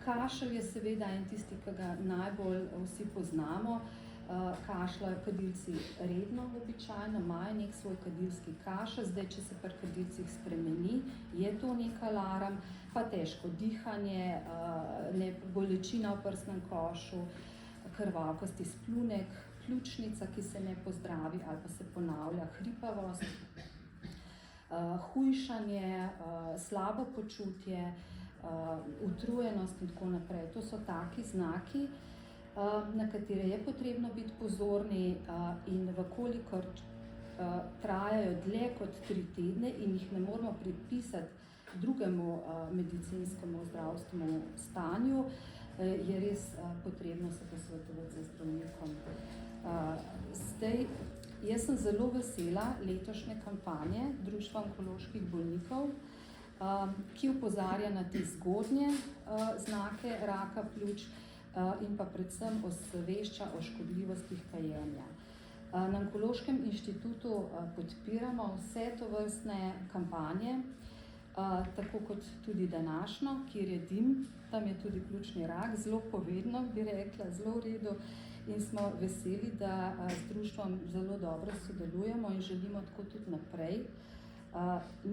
Kašelj je seveda en tisti, ki ga najbolj vsi poznamo. Kašljajo kadilci redno običajno, imajo nek svoj kadilski kašelj. Zdaj, če se pri kadilcih spremeni, je to nek alarm, pa težko dihanje, bolečina v prsnem košu, krvavkasti izplunek, pljučnica, ki se ne pozdravi ali pa se ponavlja, hripavost, hujšanje, slabo počutje, utrujenost in tako naprej. To so taki znaki, na katere je potrebno biti pozorni, in vkolikor trajajo dlje kot 3 tedne in jih ne moremo pripisati drugemu medicinskemu zdravstvenemu stanju, je res potrebno se posvetovati z zdravnikom. Zdaj, jaz sem zelo vesela letošnje kampanje Društva onkoloških bolnikov, ki opozarja na te zgodnje znake raka pljuč in pa predvsem osvešča o škodljivostih kajenja. Na Onkološkem inštitutu podpiramo vse tovrstne kampanje, tako kot tudi današnjo, kjer je dim, tam je tudi pljučni rak, zelo povedno, bi rekla, zelo v redu, in smo veseli, da z društvom zelo dobro sodelujemo in želimo tako tudi naprej.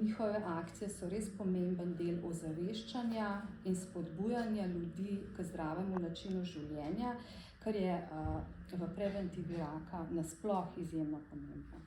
Njihove akcije so res pomemben del ozaveščanja in spodbujanja ljudi k zdravemu načinu življenja, kar je v preventivi raka nasploh izjemno pomembno.